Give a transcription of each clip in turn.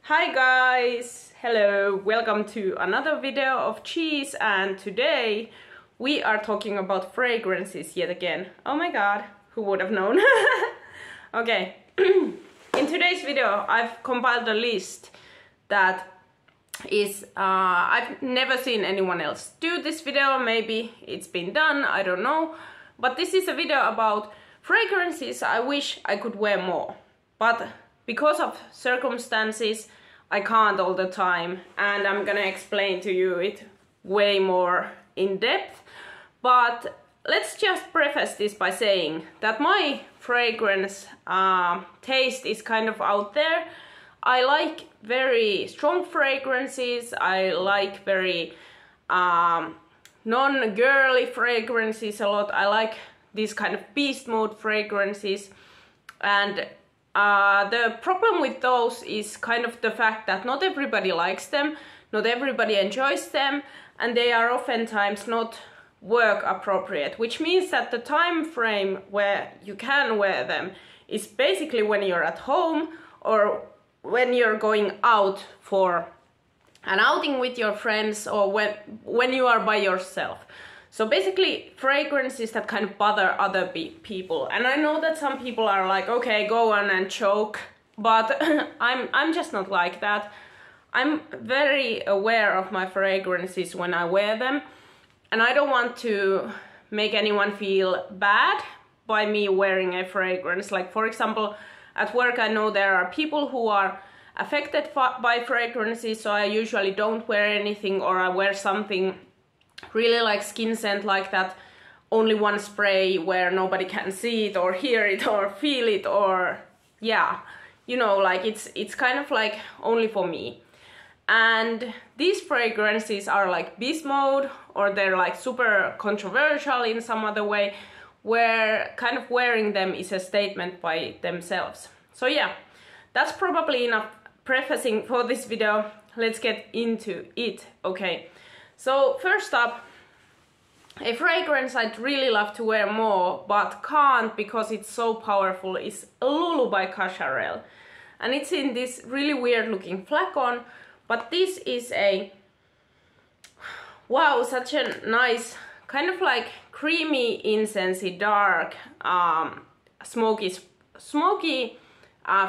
Hi guys! Hello! Welcome to another video of cheese, and today we are talking about fragrances yet again. Oh my god, who would have known? Okay, in today's video I've compiled a list that is I've never seen anyone else do this video. Maybe it's been done, I don't know, but this is a video about fragrances I wish I could wear more, but because of circumstances I can't all the time, and I'm gonna explain to you it way more in depth. But let's just preface this by saying that my fragrance taste is kind of out there. I like very strong fragrances, I like very non-girly fragrances a lot. I like these kind of beast mode fragrances, and the problem with those is kind of the fact that not everybody likes them, not everybody enjoys them, and they are oftentimes not work appropriate, which means that the time frame where you can wear them is basically when you're at home or when you're going out for an outing with your friends, or when you are by yourself. So basically fragrances that kind of bother other people. And I know that some people are like, okay, go on and choke, but I'm just not like that. I'm very aware of my fragrances when I wear them, and I don't want to make anyone feel bad by me wearing a fragrance. Like for example, at work I know there are people who are affected by fragrances, so I usually don't wear anything, or I wear something really like skin scent like that, only one spray where nobody can see it or hear it or feel it, or yeah, you know, like it's kind of like only for me. And these fragrances are like beast mode, or they're like super controversial in some other way, where kind of wearing them is a statement by themselves. So yeah, that's probably enough prefacing for this video. Let's get into it. Okay, so first up, a fragrance I'd really love to wear more but can't because it's so powerful is Lulu by Cacharel. And it's in this really weird looking flacon, but this is a, wow, such a nice kind of like creamy, incensey, dark, smoky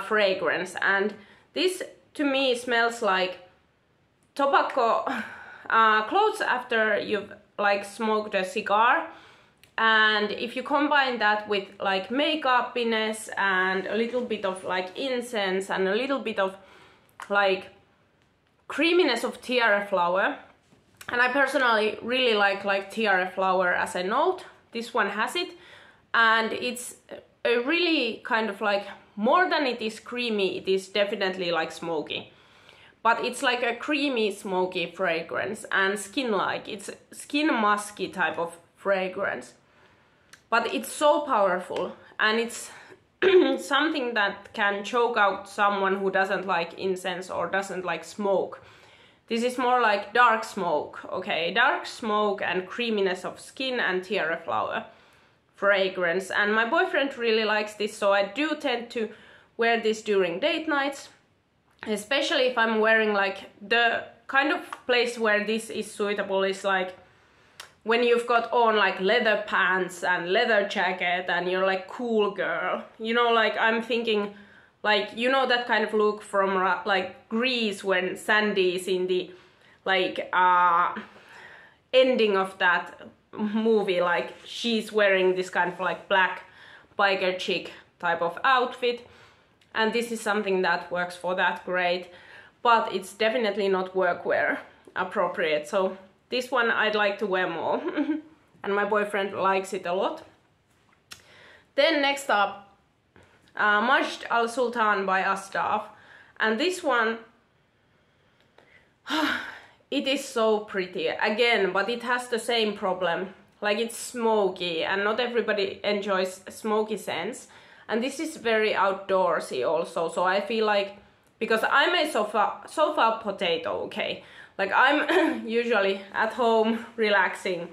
fragrance. And this to me smells like tobacco clothes after you've like smoked a cigar. And if you combine that with like makeupiness and a little bit of like incense and a little bit of like creaminess of tiara flower, and I personally really like tiara flower as a note, this one has it, and it's a really kind of like, more than it is creamy, it is definitely like smoky. But it's like a creamy, smoky fragrance and skin-like. It's skin musky type of fragrance. But it's so powerful, and it's something that can choke out someone who doesn't like incense or doesn't like smoke. This is more like dark smoke, okay? Dark smoke and creaminess of skin and tiara flower fragrance. And my boyfriend really likes this, so I do tend to wear this during date nights. Especially if I'm wearing, like, the kind of place where this is suitable is like when you've got on like leather pants and leather jacket and you're like cool girl. You know, like I'm thinking like, you know, that kind of look from like Gres when Sandy is in the like ending of that movie, like she's wearing this kind of like black biker chick type of outfit. And this is something that works for that great, but it's definitely not workwear appropriate. So this one I'd like to wear more, and my boyfriend likes it a lot. Then next up, Majd al Sultan by Asdaaf, and this one, it is so pretty again, but it has the same problem. Like it's smoky, and not everybody enjoys smoky scents. And this is very outdoorsy also, so I feel like, because I'm a sofa potato, okay? Like I'm usually at home relaxing.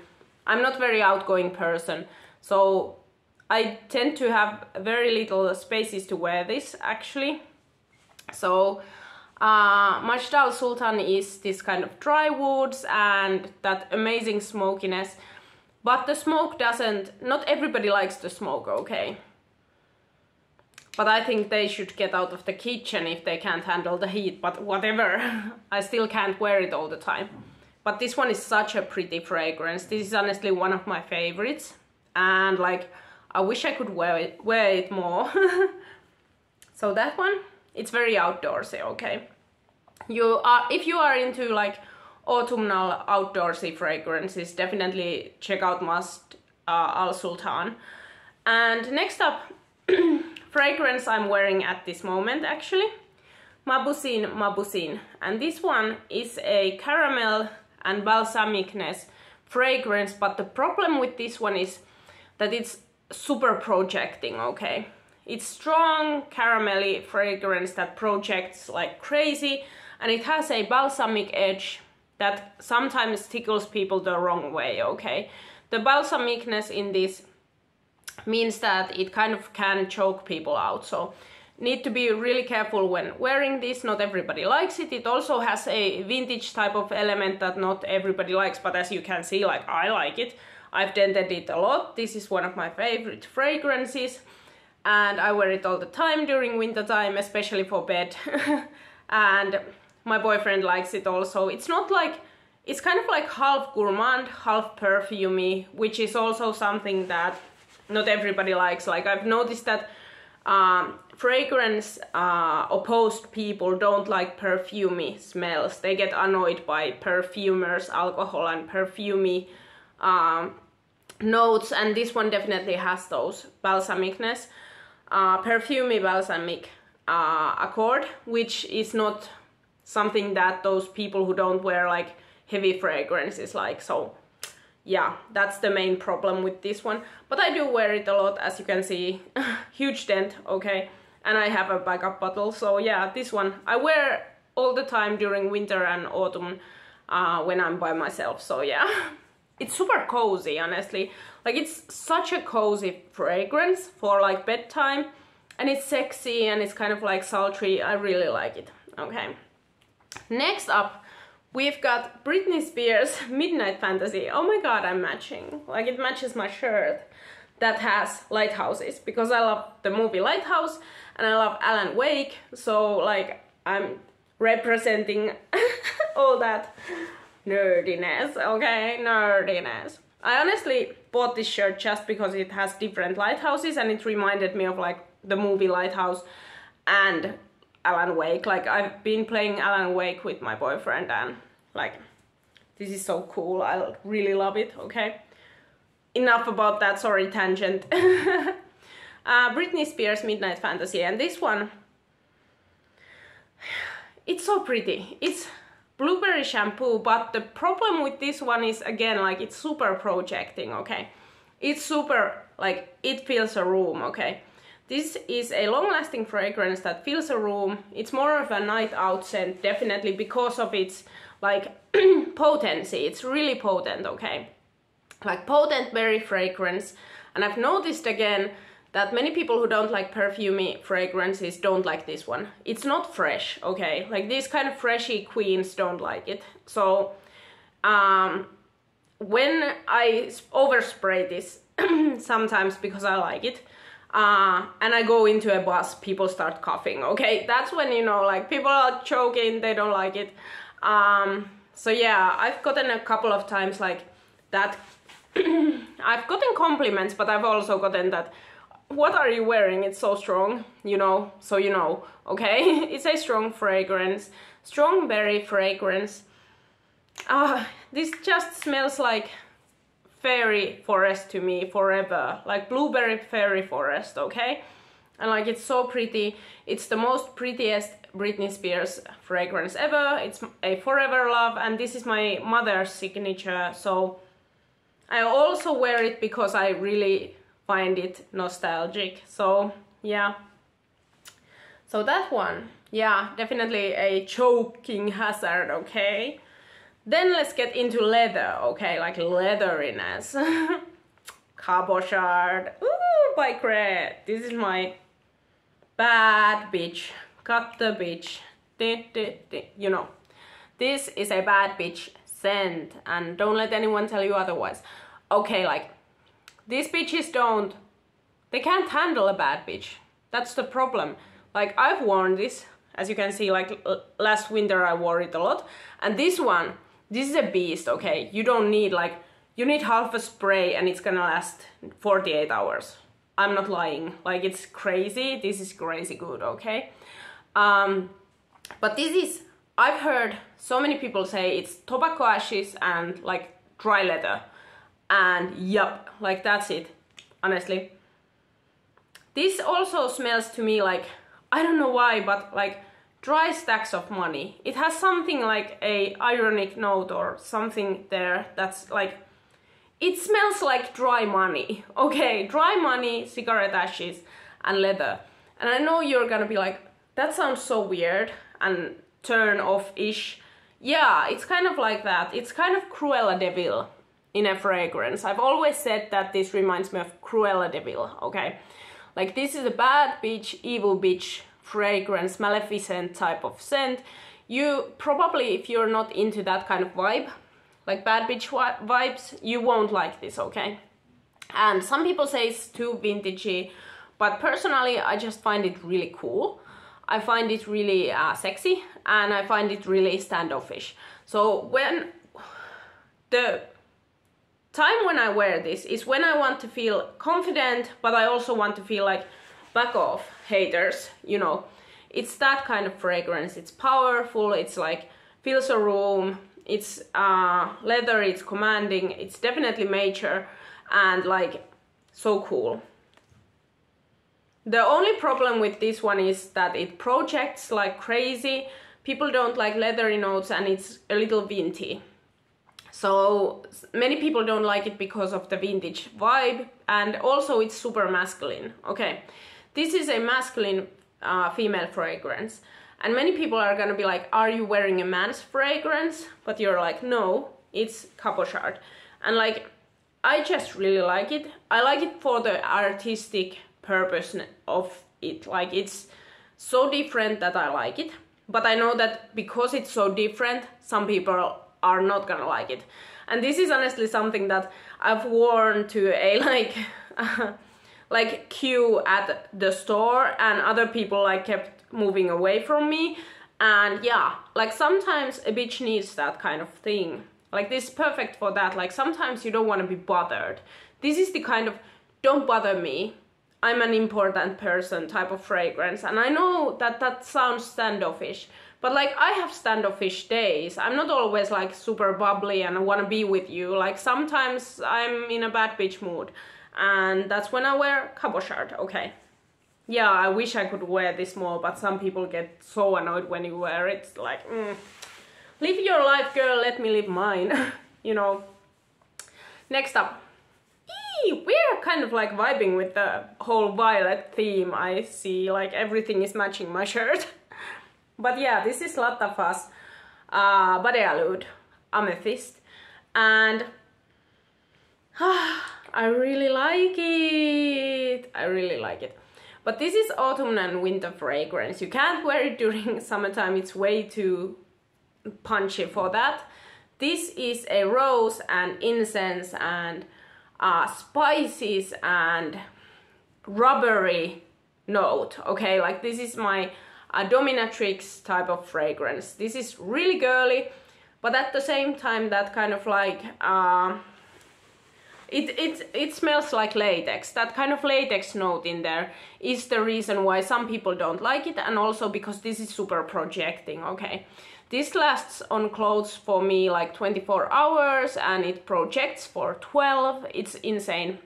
I'm not very outgoing person, so I tend to have very little spaces to wear this actually. So Majd Sultan is this kind of dry woods and that amazing smokiness. But the smoke doesn't, not everybody likes the smoke, okay? But I think they should get out of the kitchen if they can't handle the heat, but whatever. I still can't wear it all the time. But this one is such a pretty fragrance. This is honestly one of my favorites. And like, I wish I could wear it more. So that one, it's very outdoorsy, okay? If you are into like autumnal outdoorsy fragrances, definitely check out Majd Sultan. And next up, fragrance I'm wearing at this moment actually, Mauboussin. And this one is a caramel and balsamicness fragrance, but the problem with this one is that it's super projecting, okay? It's strong caramelly fragrance that projects like crazy, and it has a balsamic edge that sometimes tickles people the wrong way, okay? The balsamicness in this means that it kind of can choke people out, so need to be really careful when wearing this. Not everybody likes it. It also has a vintage type of element that not everybody likes, but as you can see, like, I like it. I've dented it a lot. This is one of my favorite fragrances, and I wear it all the time during winter time, especially for bed. And my boyfriend likes it also. It's not like, it's kind of like half gourmand, half perfumey, which is also something that not everybody likes. Like, I've noticed that fragrance opposed people don't like perfumey smells. They get annoyed by perfumers, alcohol and perfumey notes, and this one definitely has those balsamicness, perfumey balsamic accord, which is not something that those people who don't wear like heavy fragrances like. So yeah, that's the main problem with this one. But I do wear it a lot, as you can see. Huge dent, okay? And I have a backup bottle, so yeah, this one I wear all the time during winter and autumn when I'm by myself, so yeah. It's super cozy, honestly. Like, it's such a cozy fragrance for like bedtime, and it's sexy and it's kind of like sultry. I really like it, okay? Next up, we've got Britney Spears' Midnight Fantasy. Oh my god, I'm matching. Like, it matches my shirt that has lighthouses, because I love the movie Lighthouse and I love Alan Wake. So like, I'm representing all that nerdiness, okay? Nerdiness. I honestly bought this shirt just because it has different lighthouses and it reminded me of like the movie Lighthouse and Alan Wake. Like, I've been playing Alan Wake with my boyfriend and like, this is so cool. I really love it, okay? Enough about that, sorry, tangent. Britney Spears' Midnight Fantasy, and this one, it's so pretty. It's blueberry shampoo, but the problem with this one is, again, like, it's super projecting, okay? It's super, like, it fills a room, okay? This is a long-lasting fragrance that fills a room. It's more of a night out scent, definitely, because of its, like, potency. It's really potent, okay? Like, potent berry fragrance. And I've noticed again that many people who don't like perfumey fragrances don't like this one. It's not fresh, okay? Like, these kind of freshy queens don't like it. So when I overspray this sometimes because I like it, and I go into a bus, people start coughing, okay? That's when, you know, like, people are choking, they don't like it. So yeah, I've gotten a couple of times like that. I've gotten compliments, but I've also gotten that, what are you wearing? It's so strong, you know, so you know, okay? It's a strong fragrance, strong berry fragrance. This just smells like fairy forest to me forever, like blueberry fairy forest, okay? And like, it's so pretty. It's the most prettiest Britney Spears fragrance ever. It's a forever love, and this is my mother's signature, so I also wear it because I really find it nostalgic. So yeah, so that one, yeah, definitely a choking hazard, okay? Then let's get into leather, okay? Like, leatheriness. Cabochard, ooh, by Gres. This is my bad bitch, cut the bitch. You know, this is a bad bitch scent, and don't let anyone tell you otherwise. Okay, like, these bitches they can't handle a bad bitch. That's the problem. Like, I've worn this, as you can see, like last winter I wore it a lot. And this is a beast, okay? You don't need like, you need half a spray and it's gonna last 48 hours. I'm not lying, like it's crazy. This is crazy good, okay? But this is, I've heard so many people say it's tobacco ashes and like dry leather. And yup, like that's it, honestly. This also smells to me like, I don't know why, but like dry stacks of money. It has something like a ironic note or something there that's like, it smells like dry money. Okay, dry money, cigarette ashes, and leather. And I know you're gonna be like, that sounds so weird and turn off-ish. Yeah, it's kind of like that. It's kind of Cruella de Vil in a fragrance. I've always said that this reminds me of Cruella de Vil, okay? Like, this is a bad bitch, evil bitch fragrance, Maleficent type of scent. You probably, if you're not into that kind of vibe, like bad bitch vibes, you won't like this, okay? And some people say it's too vintagey, but personally I just find it really cool. I find it really sexy, and I find it really standoffish. So when the time when I wear this is when I want to feel confident, but I also want to feel like, back off, haters, you know. It's that kind of fragrance. It's powerful, it's like, fills a room, it's leather, it's commanding, it's definitely mature, and like, so cool. The only problem with this one is that it projects like crazy. People don't like leathery notes, and it's a little vinty. So many people don't like it because of the vintage vibe, and also it's super masculine. Okay, this is a masculine female fragrance, and many people are gonna be like, are you wearing a man's fragrance? But you're like, no, it's Cabochard. And like, I just really like it. I like it for the artistic purpose of it. Like, it's so different that I like it, but I know that because it's so different, some people are not gonna like it. And this is honestly something that I've worn to a like like queue at the store, and other people like kept moving away from me. And yeah, like sometimes a bitch needs that kind of thing. Like, this is perfect for that. Like, sometimes you don't want to be bothered. This is the kind of don't bother me, I'm an important person type of fragrance. And I know that that sounds standoffish, but like, I have standoffish days. I'm not always like super bubbly and I want to be with you. Like, sometimes I'm in a bad bitch mood, and that's when I wear Cabochard, okay? Yeah, I wish I could wear this more, but some people get so annoyed when you wear it. It's like, live your life, girl, let me live mine. You know. Next up. We're kind of like vibing with the whole violet theme. I see, like, everything is matching my shirt. But yeah, this is Lattafa's Badee Amethyst, and I really like it. I really like it. But this is autumn and winter fragrance. You can't wear it during summertime, it's way too punchy for that. This is a rose and incense and spices and rubbery note, okay? Like, this is my dominatrix type of fragrance. This is really girly, but at the same time that kind of like it smells like latex. That kind of latex note in there is the reason why some people don't like it, and also because this is super projecting, okay? This lasts on clothes for me like 24 hours and it projects for 12. It's insane.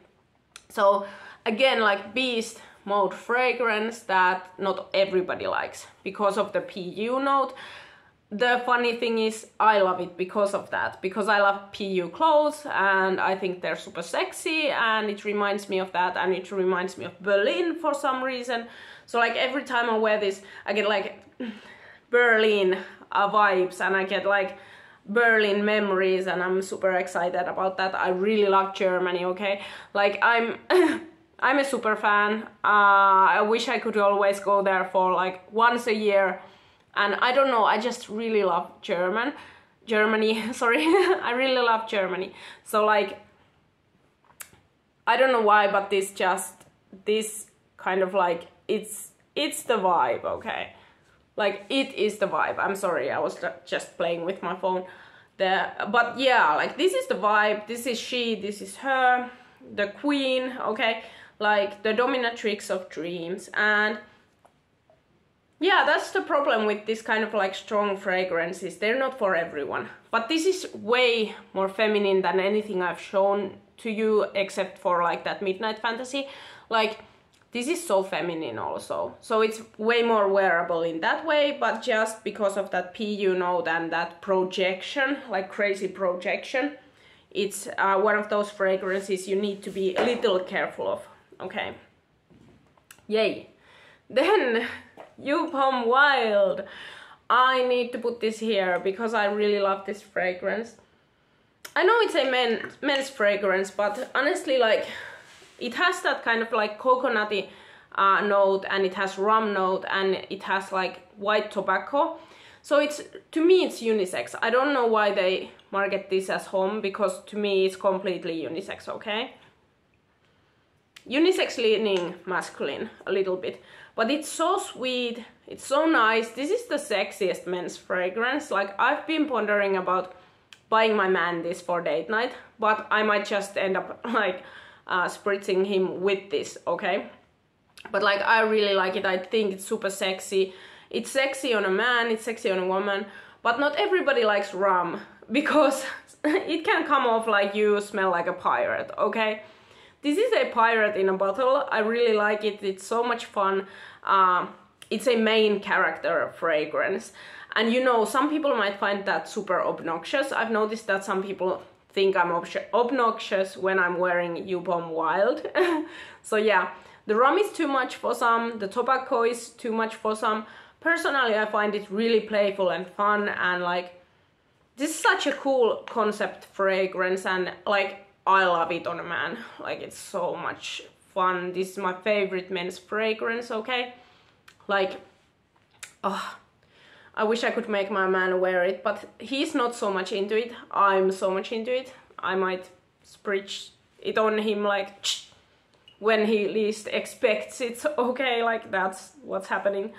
So again, like, beast mode fragrance that not everybody likes because of the PU note. The funny thing is, I love it because of that, because I love PU clothes and I think they're super sexy, and it reminds me of that, and it reminds me of Berlin for some reason. So like, every time I wear this, I get like Berlin vibes, and I get like Berlin memories, and I'm super excited about that. I really love Germany, okay? Like, I'm a super fan. I wish I could always go there for like once a year And I don't know, I just really love Germany, sorry, I really love Germany. So like, I don't know why, but this kind of like, it's the vibe, okay? Like, it is the vibe. I'm sorry, I was just playing with my phone there. But yeah, like, this is the vibe, this is she, this is her, the queen, okay? Like, the dominatrix of dreams. And yeah, that's the problem with this kind of like strong fragrances. They're not for everyone. But this is way more feminine than anything I've shown to you, except for like that Midnight Fantasy. Like, this is so feminine also. So it's way more wearable in that way, but just because of that PU note and that projection, like crazy projection, it's one of those fragrances you need to be a little careful of, okay? Yay. Then, Joop Homme Wild. I need to put this here because I really love this fragrance. I know it's a men's fragrance, but honestly, like, it has that kind of like coconutty note, and it has rum note, and it has like white tobacco. So it's, to me, it's unisex. I don't know why they market this as Homme, because to me it's completely unisex, okay? Unisex leaning masculine a little bit, but it's so sweet, it's so nice. This is the sexiest men's fragrance. Like, I've been pondering about buying my man this for date night, but I might just end up like spritzing him with this, okay? But like, I really like it. I think it's super sexy. It's sexy on a man, it's sexy on a woman, but not everybody likes rum, because it can come off like you smell like a pirate, okay? This is a pirate in a bottle. I really like it. It's so much fun. It's a main character fragrance. And you know, some people might find that super obnoxious. I've noticed that some people think I'm obnoxious when I'm wearing Joop Homme Wild. So yeah, the rum is too much for some, the tobacco is too much for some. Personally, I find it really playful and fun, and like, this is such a cool concept fragrance, and like, I love it on a man. Like, it's so much fun. This is my favorite men's fragrance, okay? Like, oh, I wish I could make my man wear it, but he's not so much into it. I'm so much into it. I might spritz it on him like when he least expects it, okay? Like, that's what's happening.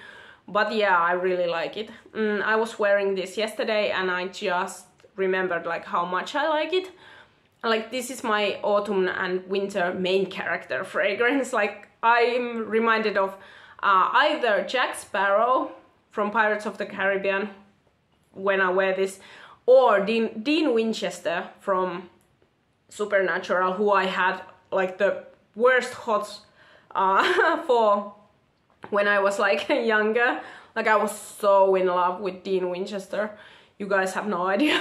But yeah, I really like it. I was wearing this yesterday and I just remembered like how much I like it. Like, this is my autumn and winter main character fragrance. Like, I'm reminded of either Jack Sparrow from Pirates of the Caribbean when I wear this, or Dean Winchester from Supernatural, who I had like the worst hots for when I was like younger. Like, I was so in love with Dean Winchester. You guys have no idea.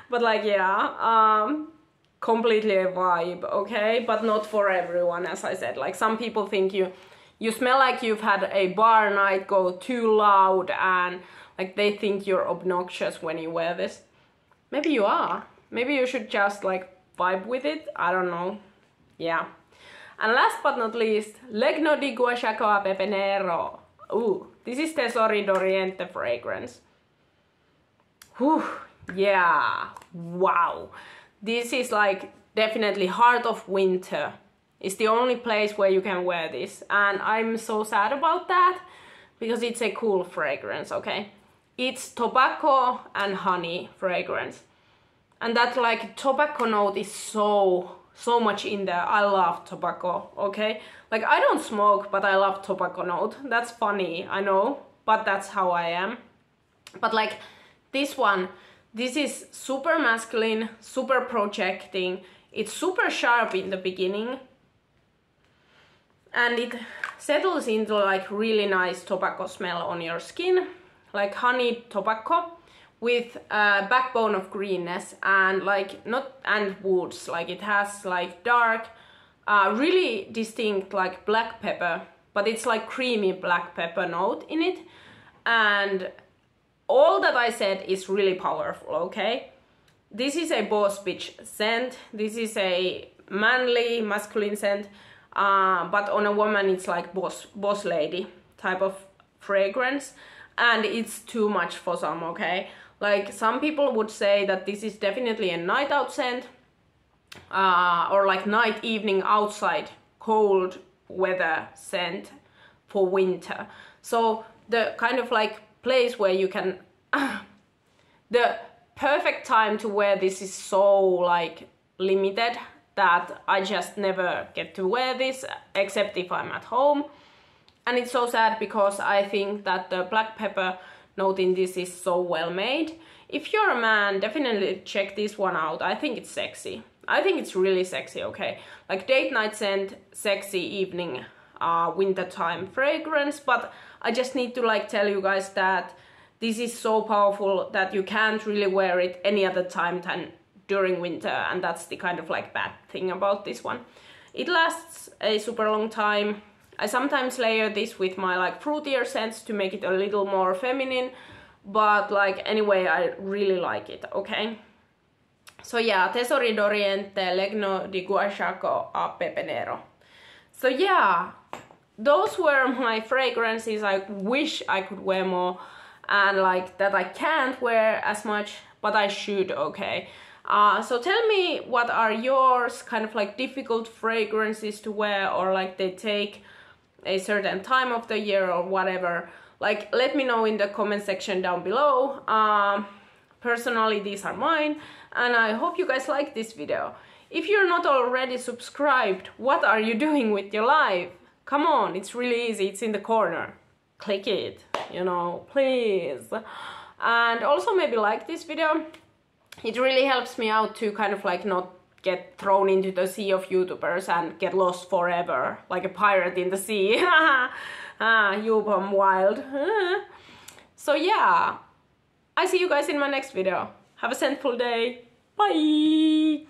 But like, yeah, completely a vibe, okay? But not for everyone, as I said. Like, some people think you smell like you've had a bar night go too loud, and like, they think you're obnoxious when you wear this. Maybe you are. Maybe you should just like vibe with it. I don't know. Yeah. And last but not least, Legno di Guajaco a Pepe Nero. Ooh, this is Tesori d'Oriente fragrance. Whew. Yeah, wow. This is like definitely heart of winter. It's the only place where you can wear this, and I'm so sad about that because it's a cool fragrance, okay? It's tobacco and honey fragrance, and that like tobacco note is so much in there. I love tobacco, okay? Like, I don't smoke, but I love tobacco note. That's funny, I know, but that's how I am. But like, this one, this is super masculine, super projecting. It's super sharp in the beginning, and it settles into like really nice tobacco smell on your skin, like honey tobacco with a backbone of greenness, and like and woods. Like, it has like dark, really distinct like black pepper, but it's like creamy black pepper note in it. And all that I said is really powerful, okay? This is a boss bitch scent. This is a manly, masculine scent, but on a woman it's like boss lady type of fragrance. and it's too much for some, okay? Like some people would say that this is definitely a night out scent, or like night evening outside cold weather scent for winter. So the kind of like place where you can the perfect time to wear this is so like limited that I just never get to wear this except if I'm at home. And it's so sad because I think that the black pepper note in this is so well made. If you're a man, definitely check this one out. I think it's sexy. I think it's really sexy, okay? Like date night scent, sexy evening, wintertime fragrance. But I just need to like tell you guys that this is so powerful that you can't really wear it any other time than during winter. And that's the kind of like bad thing about this one. It lasts a super long time. I sometimes layer this with my like fruitier scents to make it a little more feminine. But like anyway, I really like it, okay? So yeah, Tesori d'Oriente, Legno di Guajaco, Pepe Nero. So yeah, those were my fragrances. I wish I could wear more, and like that I can't wear as much, but I should, okay? So tell me, what are yours kind of like difficult fragrances to wear, or like they take a certain time of the year or whatever? Like let me know in the comment section down below. Personally, these are mine, and I hope you guys like this video. If you're not already subscribed, what are you doing with your life? Come on, it's really easy, it's in the corner. Click it, you know, please. And also maybe like this video. It really helps me out to kind of like not get thrown into the sea of YouTubers and get lost forever, like a pirate in the sea. Joop, I'm wild. So yeah, I see you guys in my next video. Have a scentful day. Bye!